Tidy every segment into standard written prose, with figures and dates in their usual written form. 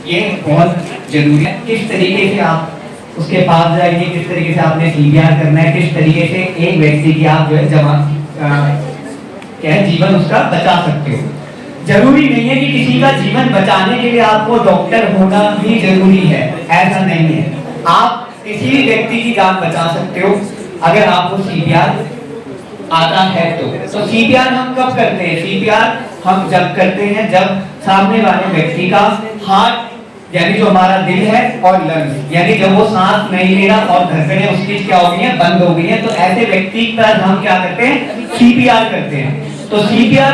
ये बहुत जरूरी है। किस तरीके से आप उसके पास जाएंगे, किस तरीके से आपने सीपीआर करना है, किस तरीके से एक व्यक्ति की आप जो है क्या है जीवन उसका बचा सकते हो। जरूरी नहीं है कि किसी का जीवन बचाने के लिए आपको डॉक्टर होना ही जरूरी है, ऐसा नहीं है। आप किसी भी व्यक्ति की जान बचा सकते हो अगर आपको सीपीआर आता है तो सीपीआर हम कब करते हैं? सीपीआर हम जब करते हैं जब सामने वाले व्यक्ति का हार्ट यानी जो हमारा दिल है और लंग्स यानी जब वो सांस नहीं ले रहा और धड़कनें उसकी क्या हो गई हैं, बंद हो गई हैं, तो ऐसे व्यक्ति पर हम क्या करते हैं? सीपीआर करते हैं। तो सीपीआर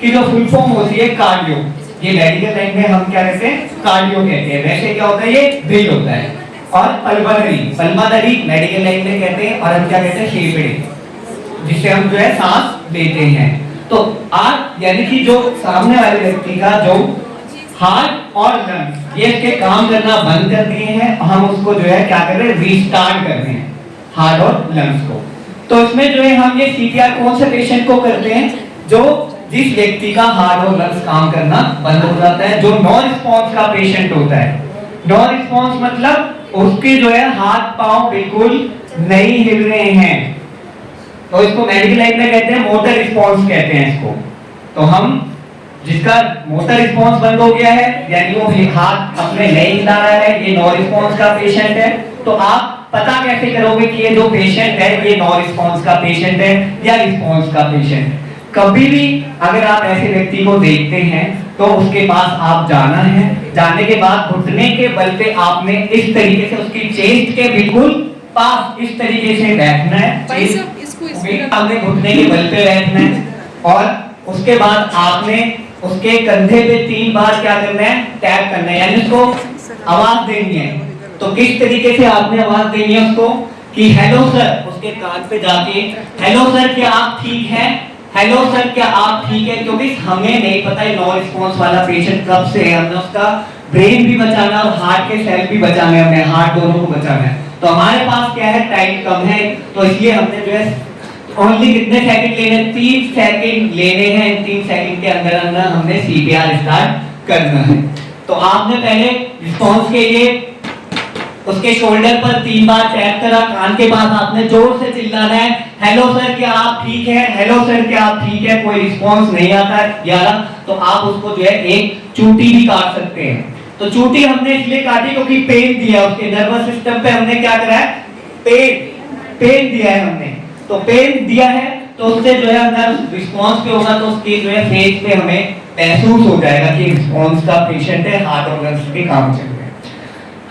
की जो फुल फॉर्म होती है कार्डियो, ये मेडिकल लाइन में हम क्या कहते हैं? कार्डियो कहते हैं। वैसे क्या होता है? ये ब्रीथ होता है। और पल्मोनरी मेडिकल लाइन में कहते हैं, और हम क्या कहते हैं? फेफड़े, जिससे हम जो है सांस लेते हैं। तो आज यानी कि जो सामने वाले व्यक्ति का जो हार्ट और लंग्स ये इसके काम करना बंद कर दिए हैं, हम उसको जो है क्या कर रहे हैं? रीस्टार्ट कर रहे हैं हार्ट और लंग्स को। तो इसमें जो है हम ये सीपीआर कौन से पेशेंट को करते हैं? जो जिस व्यक्ति का हार्ट और लंग्स काम करना बंद हो जाता है, जो नो रिस्पॉन्स का पेशेंट होता है। नो रिस्पॉन्स मतलब उसके जो है हाथ पांव बिल्कुल नहीं हिल रहे हैं, तो इसको मेडिकल लाइन में कहते हैं मोटर रिस्पॉन्स कहते हैं इसको। तो हम जिसका मोटर रिस्पॉन्स बंद हो गया है यानी वो हाथ अपने नहीं हिला रहा है, ये नो रिस्पॉन्स का पेशेंट है। तो आप पता कैसे करोगे कि ये जो पेशेंट है ये नो रिस्पॉन्स का पेशेंट है या रिस्पॉन्स का पेशेंट? कभी भी अगर आप ऐसे व्यक्ति को देखते हैं तो उसके पास आप जाना है, जाने के बाद घुटने के बल पे आपने इस तरीके से उसकी चेस्ट के बिल्कुल पास इस तरीके से बैठना है, आपने घुटने के बल पे बैठना है, और उसके बाद आपने उसके कंधे पे 3 बार क्या करना है? टैप करना है, यानी उसको आवाज देनी है। तो किस तरीके से आपने आवाज देनी है उसको कि हेलो सर, उसके कान पे जाके हेलो सर क्या आप ठीक हैं, हेलो सर क्या आप ठीक है? क्योंकि हमें नहीं पता है नो रिस्पॉन्स वाला पेशेंट कब से है, हमने उसका ब्रेन भी बचाना और हार्ट के सेल भी बचाने, हमने हार्ट दोनों को बचाना है। तो हमारे पास क्या है? टाइम कम है, तो इसलिए हमने जो है ओनली कितने सेकंड लेने? 3 सेकंड लेने हैं। 3 सेकंड के अंदर अंदर हमने सीपीआर स्टार्ट करना है। तो आपने पहले रिस्पॉन्स के लिए उसके शोल्डर पर 3 बार टैप करा, कान के पास आपने जोर से चिल्लाना है हेलो सर क्या आप ठीक हैं, हेलो सर क्या आप ठीक है? कोई रिस्पॉन्स नहीं आता है यारा, तो आप उसको जो है एक चूटी भी काट सकते हैं। तो चूटी हमने इसलिए काटी क्योंकि पेन दिया उसके नर्वस सिस्टम पे, हमने क्या करा है? पेन दिया है हमने। तो पेन दिया है तो उससे जो है अगर रिस्पॉन्स पे होगा तो उसके जो है फेस पे हमें महसूस हो जाएगा कि रिस्पॉन्स का पेशेंट है, हार्ट और लंग्स के काम चल रहे हैं।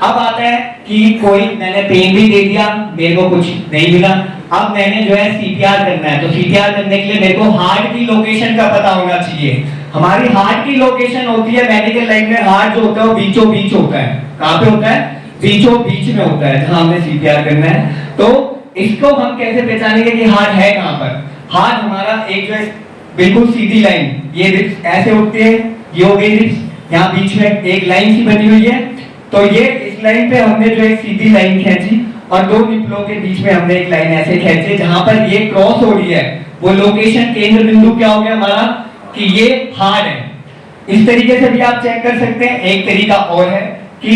अब आता है कि कोई मैंने पेन भी दे दिया, मेरे को कुछ नहीं मिला, अब मैंने जो है सीपीआर करना है। तो सीपीआर करने के लिए मेरे को हार्ट की लोकेशन का पता होना चाहिए। हमारी हार्ट की लोकेशन होती है मेडिकल लाइन में, हार्ट जो होता है वो बीचों बीच होता है। कहां पे होता है? बीचों बीच में होता है जहां हमें सीपीआर करना है। तो इसको हम कैसे पहचानेंगे कि हार्ट है कहां पर? हार्ट हमारा एक जो है बिल्कुल सीधी लाइन, ये रिब्स ऐसे उठती है, ये हो गई रिब्स, यहाँ बीच में एक लाइन सी बनी हुई है। तो ये इस लाइन पे हमने जो एक सीधी लाइन खींची और 2 निपलों के बीच में हमने एक लाइन ऐसे खींची, जहां पर ये क्रॉस हो रही है वो लोकेशन केंद्र बिंदु क्या हो गया हमारा? कि ये हार्ट है। इस तरीके से भी आप चेक कर सकते हैं। एक तरीका और है कि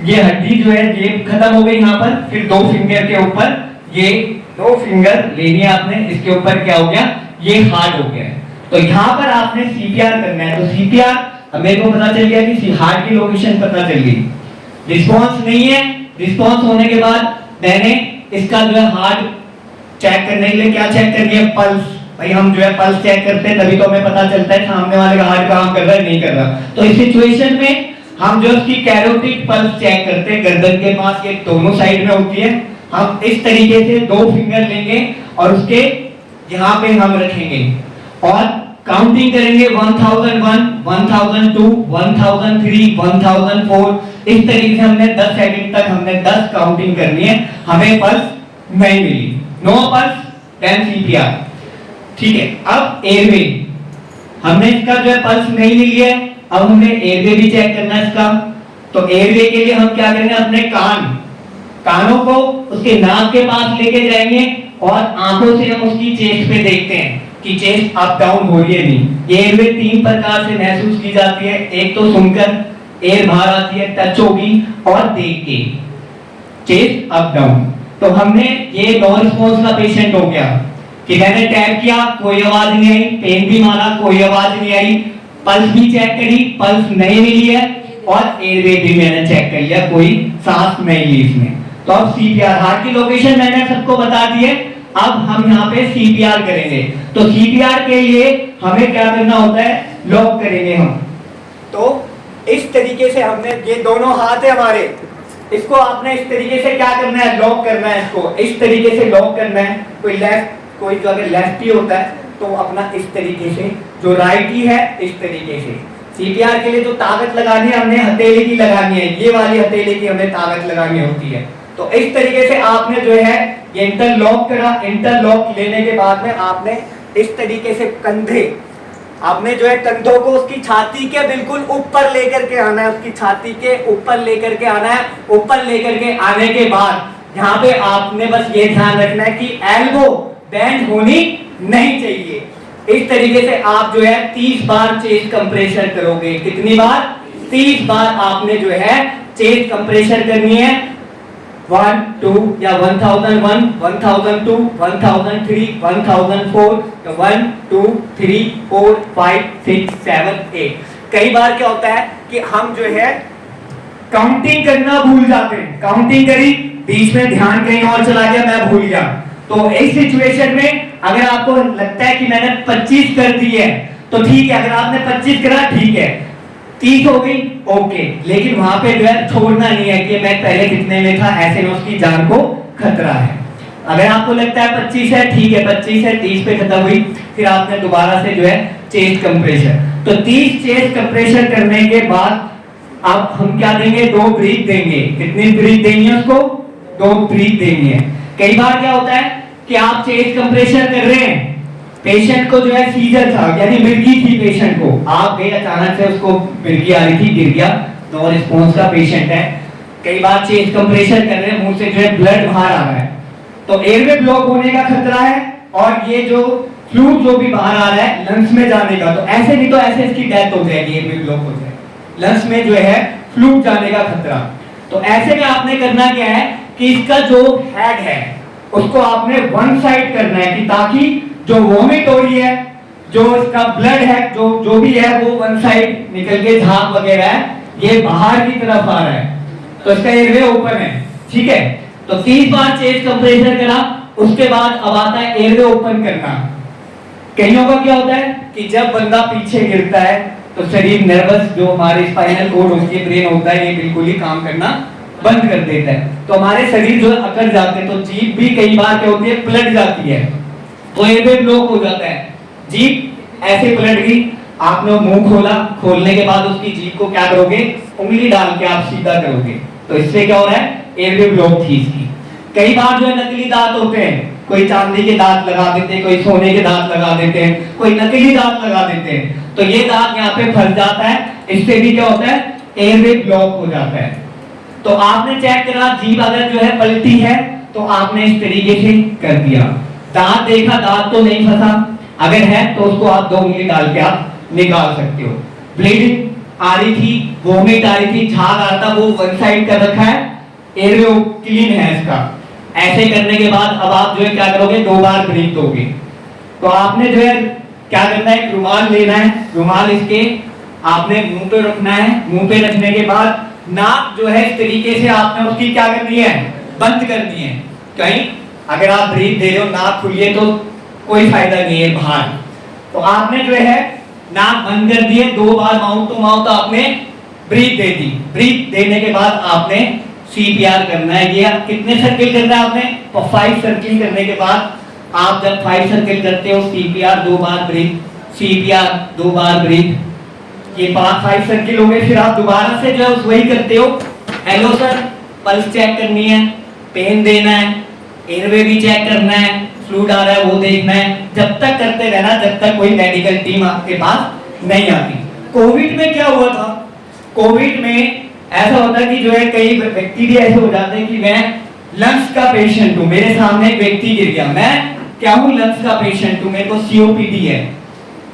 ये हड्डी जो है ये खत्म हो गई यहाँ पर, फिर 2 फिंगर के ऊपर ये 2 फिंगर लेनी है आपने, इसके ऊपर क्या हो गया? ये हार्ट हो गया। तो यहाँ पर आपने सीपीआर करना है। तो सीपीआर मेरे को पता चल गया कि हार्ट की लोकेशन पता चल गई, रिस्पॉन्स नहीं है। रिस्पॉन्स होने के बाद मैंने इसका जो है हार्ट चेक करने के लिए क्या चेक करनी है? पल्स। भाई हम जो है पल्स चेक करते हैं तभी तो हमें पता चलता है सामने वाले का हार्ट काम कर रहा है नहीं कर रहा। तो इस सिचुएशन में हम जो उसकी कैरोटिड पल्स चेक करते हैं, गर्दन के पास ये दोनों साइड में होती है। हम इस तरीके से 2 फिंगर लेंगे और उसके यहाँ पे हम रखेंगे और काउंटिंग करेंगे 1001, 1002, 1003, 1004। इस तरीके से हमने 10 सेकंड तक हमने 10 काउंटिंग करनी है। हमें पल्स नहीं मिली, नो पल्स, देन सीपीआर। ठीक है। अब एयरवे, हमने इसका जो है पल्स नहीं मिली है, अब हमें एयरवे भी चेक करना है इसका। तो एयरवे के लिए हम क्या करेंगे? अपने कानों को उसके नाक के पास लेके जाएंगे और आंखों से हम उसकी चेस्ट पे देखते हैं कि चेस्ट अप डाउन हो रही है नहीं। एयरवे 3 प्रकार से महसूस की जाती है। एक तो सुनकर, एयर बाहर आती है, टच होगी और देख के चेस्ट अप डाउन। तो हमने ये नो रिस्पॉन्स का पेशेंट हो गया कि मैंने टैप किया, कोई आवाज नहीं आई, पेन भी मारा, कोई आवाज नहीं आई, पल्स भी चेक करी, पल्स नहीं मिली है, और एयरवे भी मैंने चेक कर लिया, कोई सांस नहीं ली इसमें। तो अब सीपीआर, हार्ट की लोकेशन मैंने सबको बता दी है, अब हम यहाँ पे सीपीआर करेंगे। तो सीपीआर के लिए हमें क्या करना होता है, लॉक करेंगे हम। तो इस तरीके से हमने, ये दोनों हाथ है हमारे, इसको आपने इस तरीके से क्या करना है, लॉक करना है, इसको इस तरीके से लॉक करना है। कोई लेफ्ट, कोई जो अगर लेफ्ट ही होता है तो अपना इस तरीके से, जो राइट ही है इस तरीके से। सीपीआर के लिए जो ताकत लगानी है हमने हथेली की लगानी है, ये वाली हथेली की हमें ताकत लगानी होती है। तो इस तरीके से आपने जो है ये इंटरलॉक करा, इंटरलॉक लेने के बाद में आपने इस तरीके से कंधे, आपने जो है कंधों को उसकी छाती के बिल्कुल ऊपर लेकर के आना है, उसकी छाती के ऊपर लेकर के आना है। ऊपर लेकर के आने के बाद यहाँ पे आपने बस ये ध्यान रखना है कि एल्बो बेंड होनी नहीं चाहिए। इस तरीके से आप जो है 30 बार चेस्ट कंप्रेशर करोगे। कितनी बार? 30 बार आपने जो है चेस्ट कंप्रेशर करनी है। 1 2 या 1001, 1002, 1003, 1004, 1 2 3 4 5 6 7 8। कई बार क्या होता है कि हम जो है काउंटिंग करना भूल जाते हैं, काउंटिंग करी, बीच में ध्यान कहीं और चला गया, मैं भूल गया। तो इस सिचुएशन में अगर आपको लगता है कि मैंने 25 कर दी है तो ठीक है, अगर आपने 25 करा ठीक है, 30 हो गई ओके, लेकिन वहां पे जो है छोड़ना नहीं है कि मैं पहले कितने में था, ऐसे में उसकी जान को खतरा है। अगर आपको लगता है 25 है ठीक है, 25 है, 30 पे खत्म हुई, फिर आपने दोबारा से जो है चेस्ट कंप्रेशर। तो 30 चेस्ट कंप्रेशर करने के बाद अब हम क्या देंगे, 2 ब्रीथ देंगे। कितनी ब्रीथ देंगे उसको? 2 ब्रीथ देंगे। कई बार क्या होता है कि आप चेस्ट कंप्रेशर कर रहे हैं, पेशेंट को जो है सीजर था, यानी मिर्गी थी पेशेंट को, आप गए अचानक से उसको मिर्गी आ रही थी, गिर गया, नो रिस्पॉन्स का पेशेंट है। कई बार चेस्ट कंप्रेशर कर रहे हैं, मुंह से जो है ब्लड बाहर आ रहा है, तो एयरवे ब्लॉक होने का खतरा है, और ये जो फ्लूइड जो भी बाहर आ रहा है लंग्स में जाने का, तो ऐसे नहीं तो ऐसे इसकी डेथ हो जाएगी, एयरवे ब्लॉक हो जाए, लंग्स में जो है फ्लूइड जाने का खतरा। तो ऐसे में आपने करना क्या है कि इसका जो हेड है उसको आपने वन साइड करना है, कि ताकि जो वोमिट हो रही है, जो इसका ब्लड है, जो भी है वो वन साइड निकल के झाग वगैरह है ये बाहर की तरफ आ रहा है, तो इसका एयरवे ओपन है, ठीक है। तो 30 बार चेस्ट कंप्रेशर करा, उसके बाद अब आता है एयरवे ओपन करना। कईयों का क्या होता है कि जब बंदा पीछे गिरता है तो शरीर नर्वस, जो हमारे स्पाइनल कोड होती है, ब्रेन होता है, ये बिल्कुल ही काम करना बंद कर देता है, तो हमारे शरीर जो अकड़ जाते हैं, तो जीभ भी कई बार क्या होती है, पलट जाती है, तो एयरवे ब्लॉक हो जाता है। जीभ ऐसे पलट गई, आपने मुंह खोला, खोलने के बाद उसकी जीभ को क्या करोगे, उंगली डाल के आप सीधा करोगे, तो इससे क्या हो रहा है, एयरवे ब्लॉक थी इसकी। कई बार जो है नकली दांत होते हैं, कोई चांदी के दांत लगा देते हैं, कोई सोने के दांत लगा देते हैं, कोई नकली दांत लगा देते हैं, तो ये दांत यहाँ पे फंस जाता है, इससे भी क्या होता है, एयरवे ब्लॉक हो जाता है। तो आपने चेक करा, जीभ अगर जो है पलटी है तो आपने इस तरीके से कर दिया, दांत देखा, दांत तो नहीं फंसा, अगर है तो उसको आप 2 उंगली डाल के आप निकाल सकते हो। ब्लीडिंग आ रही थी, वोमिट आ रही थी, झाग आ रहा था, वो वन साइड कर रखा है, एयरवे क्लीन है इसका। ऐसे करने के बाद अब आप जो है क्या करोगे, 2 बार ब्रीथ दोगे। तो आपने जो है क्या करना है, रुमाल लेना है, रुमाल इसके आपने मुंह पे रखना है, मुंह पे रखने के बाद नाक जो है इस तरीके से आपने उसकी क्या करनी है, बंद करनी है। कहीं अगर आप ब्रीथ दे रहे हो नाक खुली है तो कोई फायदा नहीं है बाहर, तो आपने जो है नाक बंद कर दिए, 2 बार माउथ टू माउथ आपने ब्रीथ दे दी। ब्रीथ देने के बाद आपने सीपीआर करना है। ये कितने सर्किल करना है आपने, 5 सर्किल करने के बाद आप जब 5 सर्किल करते हो, सीपीआर 2 बार ब्रीथ, सीपीआर 2 बार ब्रीथ, ये 5 सर्किल हो गए। फिर आप दोबारा से जो है वही करते हो, हेलो सर, पल्स चेक करनी है, पेन देना है, एयरवे भी चेक करना है, फ्लूइड आ रहा है वो देखना है, जब तक करते रहना जब तक कोई मेडिकल टीम आपके पास नहीं आती। कोविड में क्या हुआ था, कोविड में ऐसा होता कि जो है कई व्यक्ति भी ऐसे हो जाते हैं कि मैं लंग्स का पेशेंट हूँ, मेरे सामने एक व्यक्ति गिर गया, मैं क्या हूँ, लंग्स का पेशेंट हूँ, मेरे को सीओपीडी है,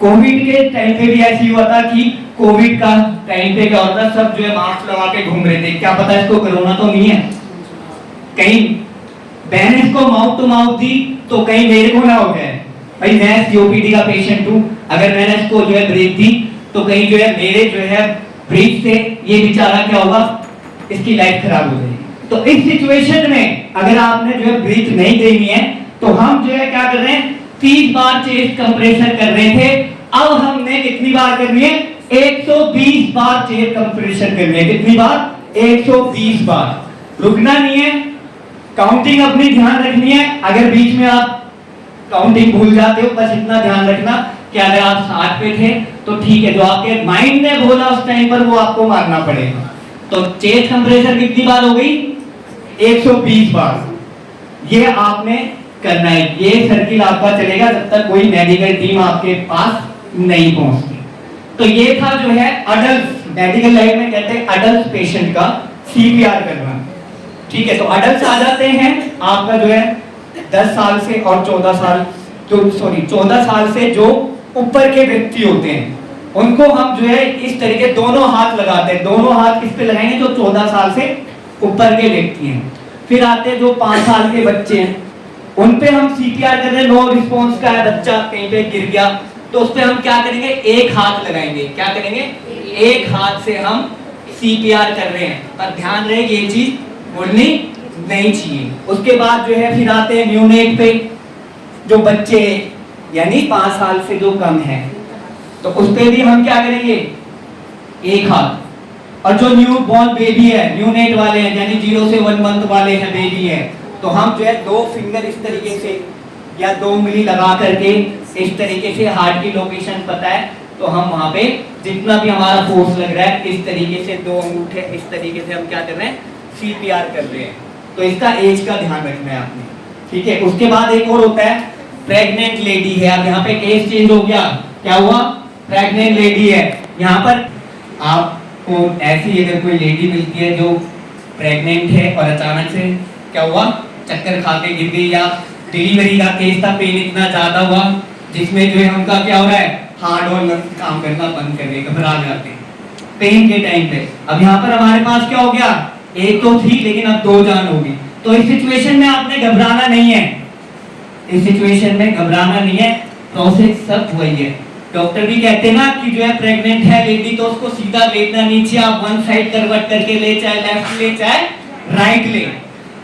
कोविड के टाइम पे भी ऐसी हुआ था कि कोविड का टाइम पे क्या होता, सब जो है मास्क लगा के घूम रहे थे, क्या पता इसको कोरोना तो नहीं है। कहीं मैंने इसको माउथ टू माउथ दी तो कहीं मेरे को ना हो जाए, भाई मैं सीओपीडी का पेशेंट हूँ, अगर मैंने इसको जो है ब्रीथ दी तो कहीं जो है मेरे जो है ब्रीथ से ये बेचारा क्या होगा, इसकी लाइफ खराब हो जाएगी। तो इस सिचुएशन में अगर आपने जो है ब्रीथ नहीं देनी है तो हम जो है क्या कर रहे हैं, 30 बार चेस्ट कंप्रेशन कर रहे थे, अब हमने कितनी बार करनी है, 120 बार चेस्ट कंप्रेशन करनी है। कितनी बार, 120 बार। रुकना नहीं है, काउंटिंग अपनी ध्यान रखनी है। अगर बीच में आप काउंटिंग भूल जाते हो, बस इतना ध्यान रखना कि अगर आप 60 पे थे तो ठीक है, जो आपके माइंड ने बोला उस टाइम पर वो आपको मारना पड़ेगा। तो चेस्ट कंप्रेशन कितनी बार हो गई, 120 बार। ये आपने करना है, ये सर्किल आपका चलेगा जब तक कोई मेडिकल टीम आपके पास नहीं पहुंचती। तो ये था जो है अडल्ट, मेडिकल लाइन में कहते हैं अडल्ट पेशेंट का सीपीआर करना। ठीक है, तो अडल्ट आ जाते हैं आपका जो है 10 साल से और 14 साल, तो सॉरी 14 साल से जो ऊपर के व्यक्ति होते हैं उनको हम जो है इस तरीके दोनों हाथ लगाते हैं। दोनों हाथ किस पे लगाएंगे, जो 14 साल से ऊपर के व्यक्ति हैं। फिर आते हैं जो 5 साल के बच्चे हैं, उन पे हम सीपीआर कर रहे हैं, नो रिस्पॉन्स का है, बच्चा कहीं पे गिर गया तो उस पे हम क्या करेंगे, एक हाथ लगाएंगे। क्या करेंगे, एक हाथ से हम सीपीआर कर रहे हैं। पर ध्यान रहे ये चीज बोलनी नहीं चाहिए। उसके बाद जो है फिर आते हैं न्यूनेट पे, जो बच्चे यानी 5 साल से जो कम है, तो उस पे भी हम क्या करेंगे, एक हाथ। और जो न्यू बॉर्न बेबी है, न्यूनेट वाले हैं यानी 0 से 1 मंथ वाले हैं, बेबी है, तो हम जो है 2 फिंगर इस तरीके से या 2 उंगली लगा करके इस तरीके से हार्ट की लोकेशन पता है तो हम वहां पे जितना भी हमारा फोर्स लग रहा है इस तरीके से 2 अंगूठे इस तरीके से हम क्या कर रहे हैं, सीपीआर कर रहे हैं। तो इसका एज का ध्यान रखना है आपने। ठीक है, उसके बाद एक और होता है प्रेग्नेंट लेडी है। अब यहाँ पे एज चेंज हो गया, क्या हुआ, प्रेग्नेंट लेडी है। यहाँ पर आपको ऐसी अगर कोई लेडी मिलती है जो प्रेग्नेंट है और अचानक से क्या हुआ, चक्कर खा के गिर गई, या डिलीवरी का केस था, पेन इतना ज्यादा हुआ जिसमें जो है उनका क्या हो रहा है, हार्ट और लंग्स काम करना बंद कर गए, घबरा जाते हैं पेन के टाइम पे। अब यहाँ पर हमारे पास क्या हो गया, एक तो थी लेकिन अब 2 जान होगी। तो इस सिचुएशन में आपने घबराना नहीं है, इस सिचुएशन में घबराना नहीं है, प्रोसेस सब वही है। डॉक्टर भी कहते हैं ना कि जो है प्रेग्नेंट है लेडी तो उसको सीधा लेटना नीचे, आप वन साइड करवट करके ले, चाहे लेफ्ट ले चाहे राइट ले।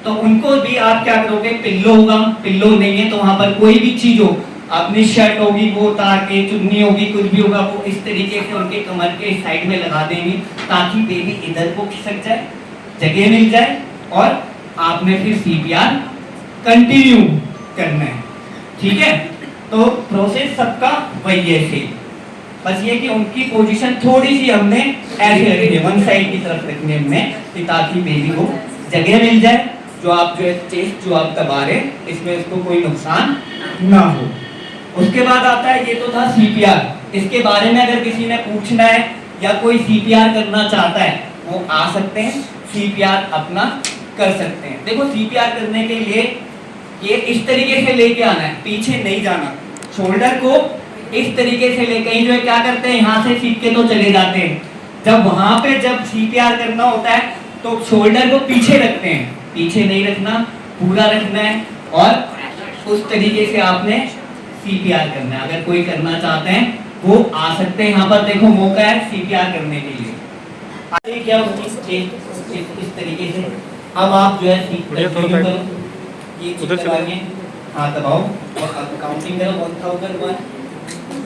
तो उनको भी आप क्या करोगे, पिल्लो होगा, पिल्लो नहीं है तो वहां पर कोई भी चीज हो, अपनी शर्ट होगी वो उतार के, चुन्नी होगी, कुछ भी होगा वो इस तरीके से उनके कमर के साइड में लगा देंगे ताकि बेबी इधर को खिसक जाए, जगह मिल जाए और आपने फिर सीपीआर कंटिन्यू करना है। ठीक है, तो प्रोसेस सबका वही है सेम, बस ये कि उनकी पोजीशन थोड़ी सी हमने ऐसे रखनी है, वन साइड की तरफ रखनी है हमने कि ताकि बेबी को जगह मिल जाए, जो आप जो है चेस्ट जो आप दबा रहे इसमें उसको कोई नुकसान ना हो। उसके बाद आता है, ये तो था सीपीआर। इसके बारे में अगर किसी ने पूछना है या कोई सीपीआर करना चाहता है वो आ सकते हैं, सीपीआर अपना कर सकते हैं। देखो सीपीआर करने के लिए ये इस तरीके से लेके आना है, पीछे नहीं जाना, शोल्डर को इस तरीके से ले, कहीं जो है क्या करते हैं यहाँ से सीख के तो चले जाते हैं, जब वहां पे जब सीपीआर करना होता है तो शोल्डर को पीछे रखते हैं, पीछे नहीं रखना, पूरा रखना है और उस तरीके से आपने सीपीआर करना है। अगर कोई करना चाहते हैं वो आ सकते हैं, यहाँ पर देखो मौका है सीपीआर करने के लिए। आगे क्या इस तरीके से अब आप जो है करो, ये चीज दबाइए, हाथ दबाओ और अब काउंटिंग करो 1001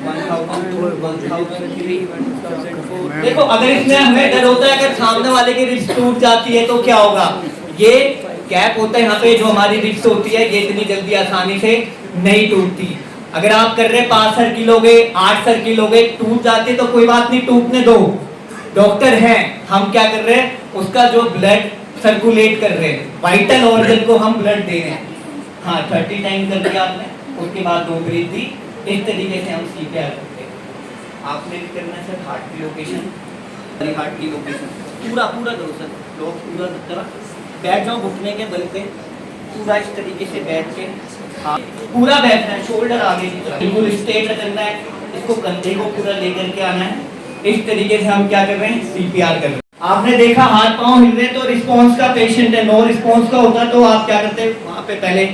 1003। देखो अगर इसमें हमें डर होता है अगर सामने वाले की रिस्ट टूट जाती है तो क्या होगा, ये गैप होता है यहाँ पे जो हमारी रिस्ट होती है ये इतनी जल्दी आसानी से नहीं टूटती। अगर आप कर रहे 5 सर्किल हो गए 8 सर्किल हो गए, टूट जाते तो कोई बात नहीं, टूटने दो, डॉक्टर हैं, हम क्या कर रहे हैं उसका जो ब्लड सर्कुलेट कर रहे हैं, वाइटल ऑर्गन को हम ब्लड दे रहे हैं। हाँ 30 टाइम कर दिया आपने, उसके बाद 2 ब्रीथ दी, इस तरीके से हम सीपीआर करते हैं। आपने भी करना है सर हार्ट की लोकेशन, हार्ट की लोकेशन पूरा पूरा दो सर, लोग पूरा तरह बैठ जाओ घुटने के बल पे, पूरा इस तरीके से बैठ के हाँ पूरा बैठना है, शोल्डर आगे की तरफ बिल्कुल स्ट्रेट रखना है, इसको कंधे को पूरा लेकर के आना है। इस तरीके से हम क्या कर रहे हैं, सीपीआर कर रहे हैं। आपने देखा हाथ पांव हिल रहे तो रिस्पांस का पेशेंट है, नो रिस्पांस का होता तो आप क्या करते, वहां पे पहले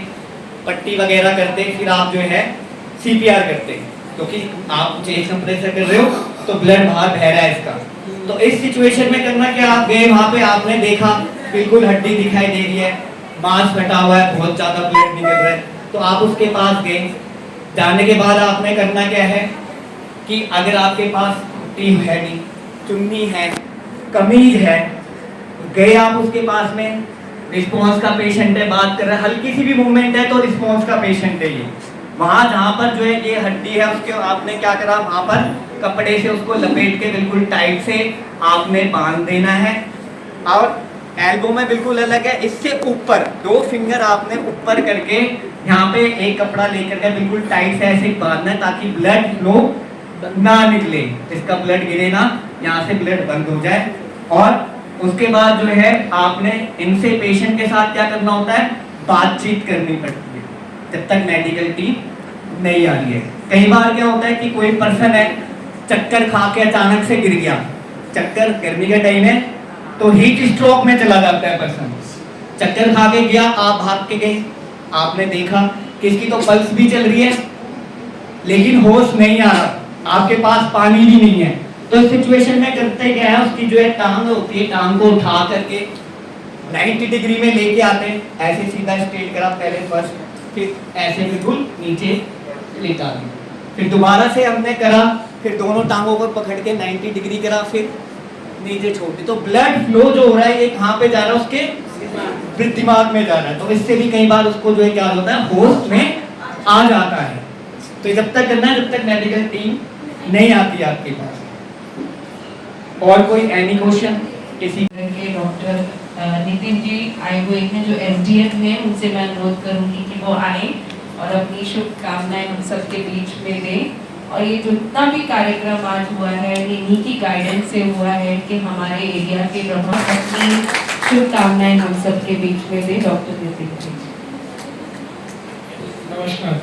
पट्टी वगैरह करते, फिर आप जो है सीपीआर करते, क्योंकि आप चेस्ट कंप्रेसर कर रहे हो तो ब्लड बाहर बह रहा है इसका। तो इस सिचुएशन में करना क्या, आप गए वहां पे, आपने देखा बिल्कुल हड्डी दिखाई दे रही है, मांस फटा हुआ है, बहुत ज्यादा ब्लड निकल रहा है, तो आप उसके पास गए। जाने के बाद आपने करना क्या है कि अगर आपके पास टीम है नहीं, चुन्नी है, कमीज है, गए आप उसके पास में, रिस्पांस का पेशेंट है, बात कर रहा है, हल्की सी भी मूवमेंट है तो रिस्पांस का पेशेंट है ये। वहां जहां पर जो है ये हड्डी है उसके आपने क्या करा, वहां पर कपड़े से उसको लपेट के बिल्कुल टाइट से आपने बांध देना है। और एल्बो में बिल्कुल अलग है, इससे ऊपर 2 फिंगर आपने ऊपर करके यहाँ पे एक कपड़ा लेकर के बिल्कुल टाइट से ऐसे बांधना है ताकि ब्लड फ्लो ना निकले, इसका ब्लड गिरे ना, यहाँ से ब्लड बंद हो जाए। और उसके बाद जो है आपने इनसे पेशेंट के साथ क्या करना होता है, बातचीत करनी पड़ती है जब तक मेडिकल टीम नहीं आ रही है। कई बार क्या होता है कि कोई पर्सन है चक्कर खा के अचानक से गिर गया, चक्कर गर्मी का टाइम है तो हीट स्ट्रोक में चला जाता है पर्सन, चक्कर खा के गया, आप भाग के गए, आपने देखा कि इसकी तो पल्स भी चल रही है लेकिन होश नहीं आ रहा, आपके पास पानी भी नहीं है, तो इस सिचुएशन में करते क्या है, उसकी जो है टांग होती है, टांग को उठा करके 90 डिग्री में लेके आते हैं, ऐसे सीधा स्ट्रेट करा पहले फर्स्ट, फिर ऐसे बिल्कुल नीचे लेटा दिया, फिर दोबारा से हमने करा, फिर दोनों टांगों को पकड़ के 90 डिग्री करा, फिर नीचे छोड़ दी। तो ब्लड फ्लो जो हो रहा है ये कहाँ पे जा रहा है, उसके दिमाग में जा रहा है, तो इससे भी कई बार उसको जो है क्या होता है, होश में आ जाता है। तो जब तक करना है जब तक मेडिकल टीम नहीं आती आपके पास। और कोई एनी क्वेश्चन किसी के? डॉक्टर नितिन जी आए हुए हैं जो एसडीएम हैं, उनसे मैं अनुरोध करूंगी कि वो आए और अपनी शुभकामनाएं हम सबके बीच में दें। और ये जितना भी कार्यक्रम आज हुआ है ये इन्हीं की गाइडेंस से हुआ है कि हमारे एरिया के लोग अपनी शुभकामनाएं हम सबके बीच में दें। डॉक्टर नितिन जी नमस्कार।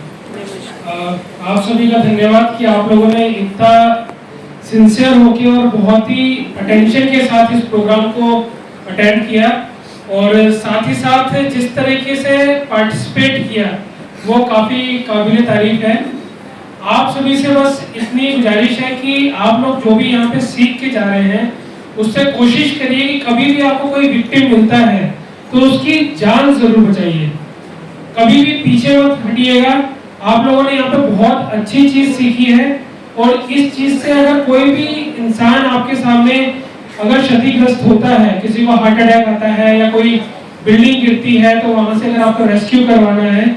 आप सभी का धन्यवाद कि आप लोगों ने इतना सिंसियर होके और बहुत ही अटेंशन के साथ इस प्रोग्राम को अटेंड किया, और साथ ही साथ जिस तरीके से पार्टिसिपेट किया वो काफ़ी काबिल तारीफ है। आप सभी से बस इतनी गुजारिश है कि आप लोग जो भी यहाँ पे सीख के जा रहे हैं उससे कोशिश करिए कि कभी भी आपको कोई विक्टिम मिलता है तो उसकी जान जरूर बचाइए, कभी भी पीछे मत हटिएगा। आप लोगों ने यहाँ पे बहुत अच्छी चीज सीखी है, और इस चीज से अगर कोई भी इंसान आपके सामने अगर क्षतिग्रस्त होता है, किसी को हार्ट अटैक आता है या कोई बिल्डिंग गिरती है, तो वहां से अगर आपको रेस्क्यू करवाना है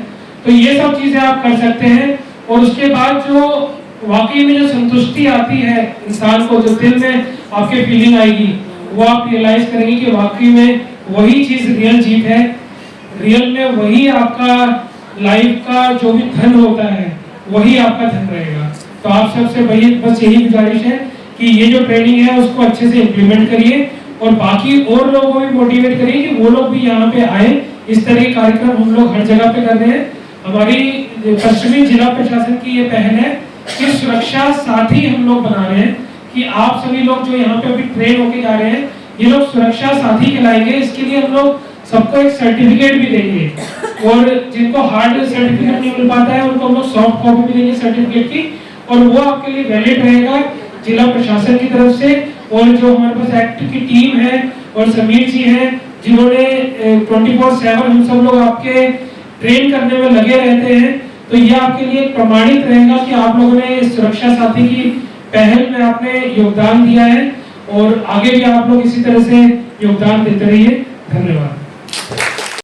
तो ये सब चीजें आप कर सकते हैं। और उसके बाद जो वाकई में जो संतुष्टि आती है इंसान को, जो दिल में आपके फीलिंग आएगी, वो आप रियलाइज करेंगे कि वाकई में वही चीज रियल जीत है। रियल में वही आपका लाइफ का जो भी धन होता है वही आपका धन रहेगा। तो आप सबसे बस यही गुजारिश है कि ये जो ट्रेनिंग है उसको अच्छे से इम्प्लीमेंट करिए, और बाकी और लोगों को भी मोटिवेट करिए कि वो लोग भी यहाँ पे आए। इस तरह के कार्यक्रम हम लोग हर जगह पे कर रहे हैं। हमारी पश्चिमी जिला प्रशासन की ये पहल है कि सुरक्षा साथी हम लोग बना रहे हैं, कि आप सभी लोग जो यहाँ पे अभी ट्रेन होके जा रहे हैं ये लोग सुरक्षा साथी कहलाएंगे। इसके लिए हम लोग सबको एक सर्टिफिकेट भी देंगे, और जिनको हार्ड सर्टिफिकेट नहीं मिल पाता है उनको हम लोग सॉफ्ट कॉपी भी देंगे सर्टिफिकेट की, और वो आपके लिए वैलिड रहेगा जिला प्रशासन की तरफ से। और जो हमारे पास एक्ट की टीम है और समीर जी हैं जिन्होंने 24/7 हम सब लोग आपके ट्रेन करने में लगे रहते हैं, तो ये आपके लिए प्रमाणित रहेगा कि आप लोगों ने सुरक्षा साथी की पहल में आपने योगदान दिया है, और आगे भी आप लोग इसी तरह से योगदान देते रहिए। धन्यवाद।